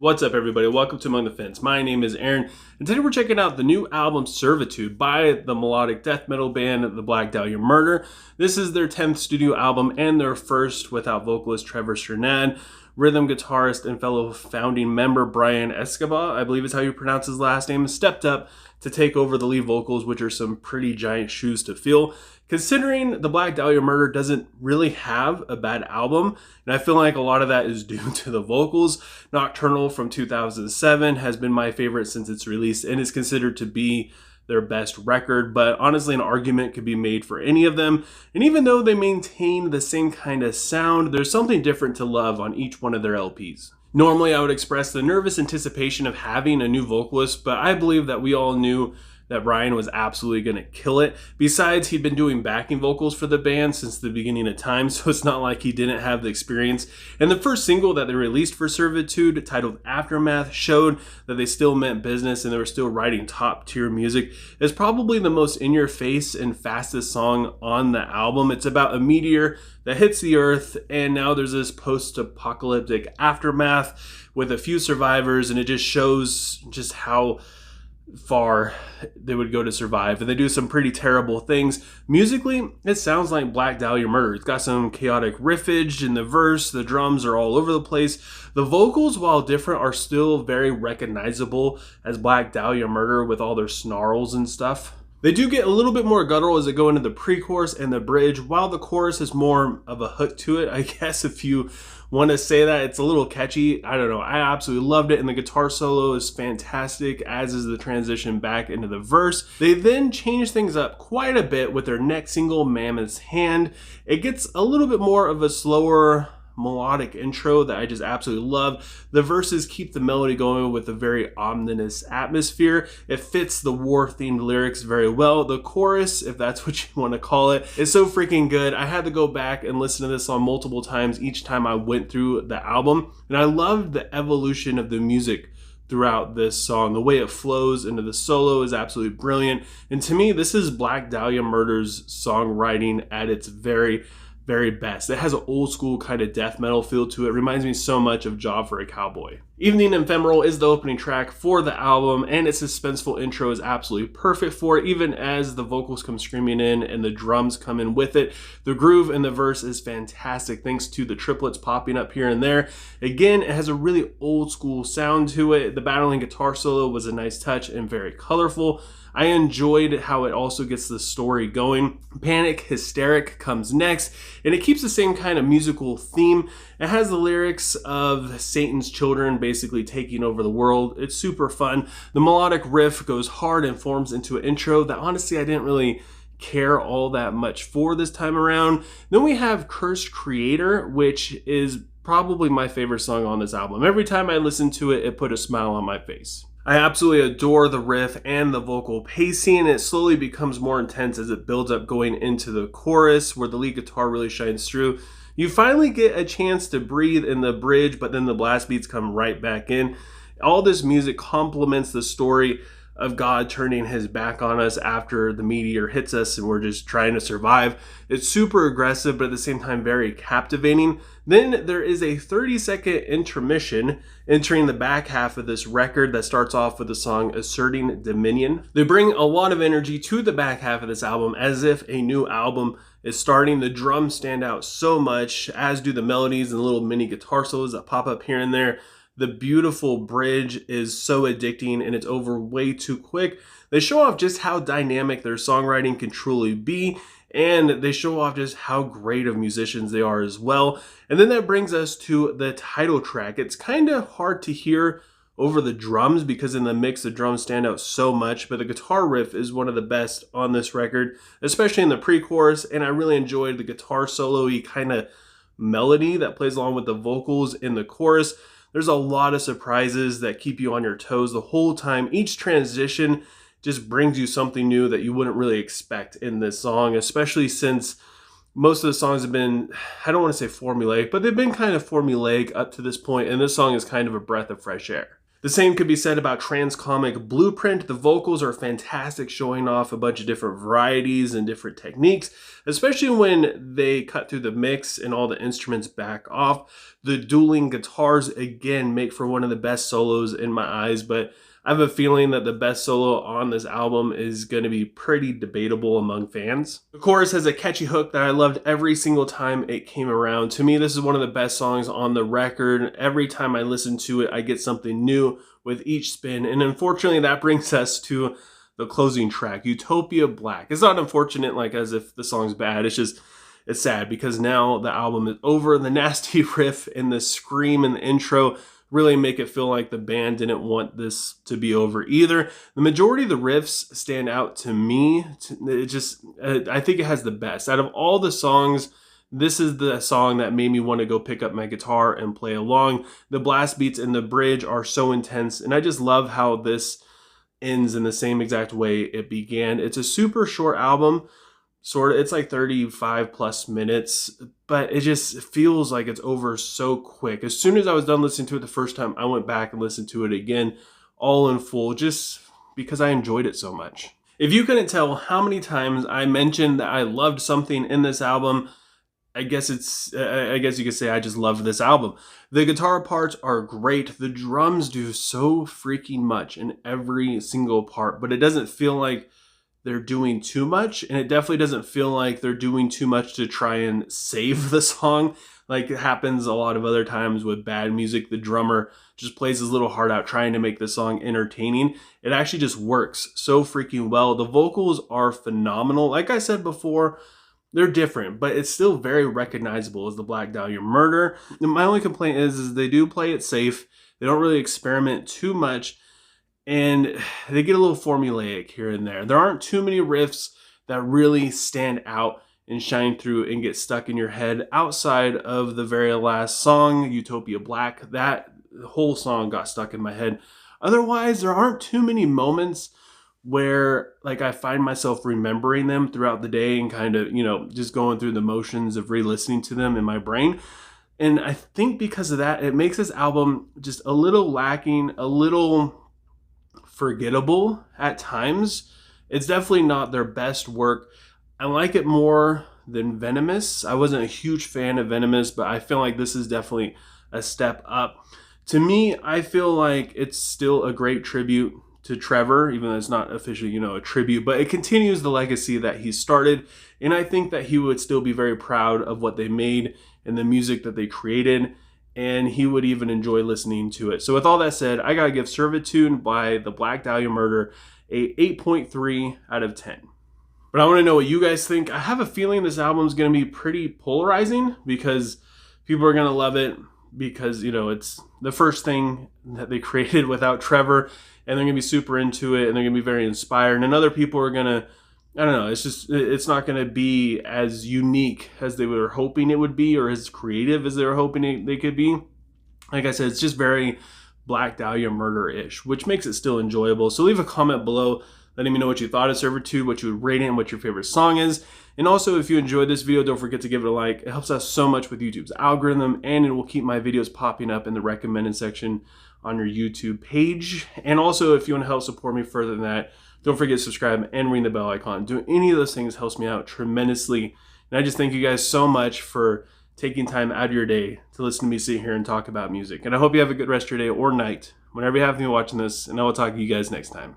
What's up, everybody? Welcome to Among the Fence. My name is Aaron, and today we're checking out the new album Servitude by the melodic death metal band the Black Dahlia Murder. This is their 10th studio album and their first without vocalist Trevor Strnad, rhythm guitarist and fellow founding member Brian Escobar, I believe is how you pronounce his last name, stepped up to take over the lead vocals, which are some pretty giant shoes to fill. Considering the Black Dahlia Murder doesn't really have a bad album, and I feel like a lot of that is due to the vocals. Nocturnal from 2007 has been my favorite since its release and is considered to be their best record, but honestly an argument could be made for any of them. And even though they maintain the same kind of sound, there's something different to love on each one of their LPs. Normally I would express the nervous anticipation of having a new vocalist, but I believe that we all knew that Brian was absolutely going to kill it. Besides, he'd been doing backing vocals for the band since the beginning of time, so it's not like he didn't have the experience. And the first single that they released for Servitude, titled Aftermath, showed that they still meant business and they were still writing top-tier music. It's probably the most in-your-face and fastest song on the album. It's about a meteor that hits the earth, and now there's this post-apocalyptic aftermath with a few survivors, and it just shows just how far they would go to survive, and they do some pretty terrible things. Musically, it sounds like Black Dahlia Murder. It's got some chaotic riffage in the verse, the drums are all over the place. The vocals, while different, are still very recognizable as Black Dahlia Murder with all their snarls and stuff. They do get a little bit more guttural as they go into the pre-chorus and the bridge, while the chorus is more of a hook to it, I guess, if you want to say that. It's a little catchy. I don't know. I absolutely loved it, and the guitar solo is fantastic, as is the transition back into the verse. They then change things up quite a bit with their next single, Mammoth's Hand. It gets a little bit more of a slower melodic intro that I just absolutely love. The verses keep the melody going with a very ominous atmosphere. It fits the war-themed lyrics very well. The chorus, if that's what you want to call it, is so freaking good. I had to go back and listen to this song multiple times each time I went through the album, and I loved the evolution of the music throughout this song. The way it flows into the solo is absolutely brilliant, and to me, this is Black Dahlia Murder's songwriting at its very best. It has an old school kind of death metal feel to it. Reminds me so much of Job for a Cowboy. Evening Ephemeral is the opening track for the album, and its suspenseful intro is absolutely perfect for it, even as the vocals come screaming in and the drums come in with it. The groove in the verse is fantastic thanks to the triplets popping up here and there. Again, it has a really old school sound to it. The battling guitar solo was a nice touch and very colorful. I enjoyed how it also gets the story going. Panic Hysteric comes next, and it keeps the same kind of musical theme. It has the lyrics of Satan's children basically taking over the world. It's super fun. The melodic riff goes hard and forms into an intro that honestly I didn't really care all that much for this time around. Then we have Cursed Creator, which is probably my favorite song on this album. Every time I listen to it, it put a smile on my face. I absolutely adore the riff and the vocal pacing. It slowly becomes more intense as it builds up going into the chorus, where the lead guitar really shines through. You finally get a chance to breathe in the bridge, but then the blast beats come right back in. All this music complements the story of God turning his back on us after the meteor hits us and we're just trying to survive. It's super aggressive, but at the same time very captivating. Then there is a 30-second intermission entering the back half of this record that starts off with the song Asserting Dominion. They bring a lot of energy to the back half of this album as if a new album is starting. The drums stand out so much, as do the melodies and little mini guitar solos that pop up here and there. The beautiful bridge is so addicting, and it's over way too quick. They show off just how dynamic their songwriting can truly be, and they show off just how great of musicians they are as well. And then that brings us to the title track. It's kind of hard to hear over the drums because in the mix the drums stand out so much, but the guitar riff is one of the best on this record, especially in the pre-chorus, and I really enjoyed the guitar solo-y kind of melody that plays along with the vocals in the chorus. There's a lot of surprises that keep you on your toes the whole time. Each transition just brings you something new that you wouldn't really expect in this song, especially since most of the songs have been, I don't want to say formulaic, but they've been kind of formulaic up to this point, and this song is kind of a breath of fresh air. The same could be said about Transcomic Blueprint. The vocals are fantastic, showing off a bunch of different varieties and different techniques, especially when they cut through the mix and all the instruments back off. The dueling guitars, again, make for one of the best solos in my eyes, but I have a feeling that the best solo on this album is going to be pretty debatable among fans. The chorus has a catchy hook that I loved every single time it came around. To me, this is one of the best songs on the record. Every time I listen to it, I get something new with each spin. And unfortunately, that brings us to the closing track, Utopia Black. It's not unfortunate like as if the song's bad. It's sad because now the album is over. The nasty riff and the scream in the intro really make it feel like the band didn't want this to be over either. The majority of the riffs stand out to me. I think it has the best. Out of all the songs, this is the song that made me want to go pick up my guitar and play along. The blast beats and the bridge are so intense, and I just love how this ends in the same exact way it began. It's a super short album. It's like 35 plus minutes, but it just feels like it's over so quick. As soon as I was done listening to it the first time, I went back and listened to it again, all in full, just because I enjoyed it so much. If you couldn't tell how many times I mentioned that I loved something in this album, I guess you could say I just loved this album. The guitar parts are great. The drums do so freaking much in every single part, but it doesn't feel like they're doing too much, and it definitely doesn't feel like they're doing too much to try and save the song like it happens a lot of other times with bad music. The drummer just plays his little heart out trying to make the song entertaining. It actually just works so freaking well. The vocals are phenomenal. Like I said before, they're different, but it's still very recognizable as the Black Dahlia Murder. And my only complaint is they do play it safe. They don't really experiment too much, and they get a little formulaic here and there. There aren't too many riffs that really stand out and shine through and get stuck in your head outside of the very last song, Utopia Black. That whole song got stuck in my head. Otherwise, there aren't too many moments where like I find myself remembering them throughout the day and kind of, just going through the motions of re-listening to them in my brain. And I think because of that, it makes this album just a little lacking, a little forgettable at times. It's definitely not their best work. I like it more than Venomous. I wasn't a huge fan of Venomous, but I feel like this is definitely a step up. To me, I feel like it's still a great tribute to Trevor, even though it's not officially, a tribute, but it continues the legacy that he started. And I think that he would still be very proud of what they made and the music that they created, and he would even enjoy listening to it. So with all that said, I gotta give Servitude by the Black Dahlia Murder a 8.3 out of 10. But I want to know what you guys think. I have a feeling this album is going to be pretty polarizing because people are going to love it because, it's the first thing that they created without Trevor, and they're going to be super into it, and they're going to be very inspired. And other people are going to, I don't know, it's not going to be as unique as they were hoping it would be, or as creative as they were hoping they could be. Like I said, it's just very Black Dahlia Murder-ish, which makes it still enjoyable. So leave a comment below letting me know what you thought of Servitude, what you would rate it, and what your favorite song is. And also, if you enjoyed this video, don't forget to give it a like. It helps us so much with YouTube's algorithm, and it will keep my videos popping up in the recommended section on your YouTube page. And also, if you want to help support me further than that, don't forget to subscribe and ring the bell icon. Doing any of those things helps me out tremendously. And I just thank you guys so much for taking time out of your day to listen to me sit here and talk about music. And I hope you have a good rest of your day or night, whenever you happen to be watching this, and I will talk to you guys next time.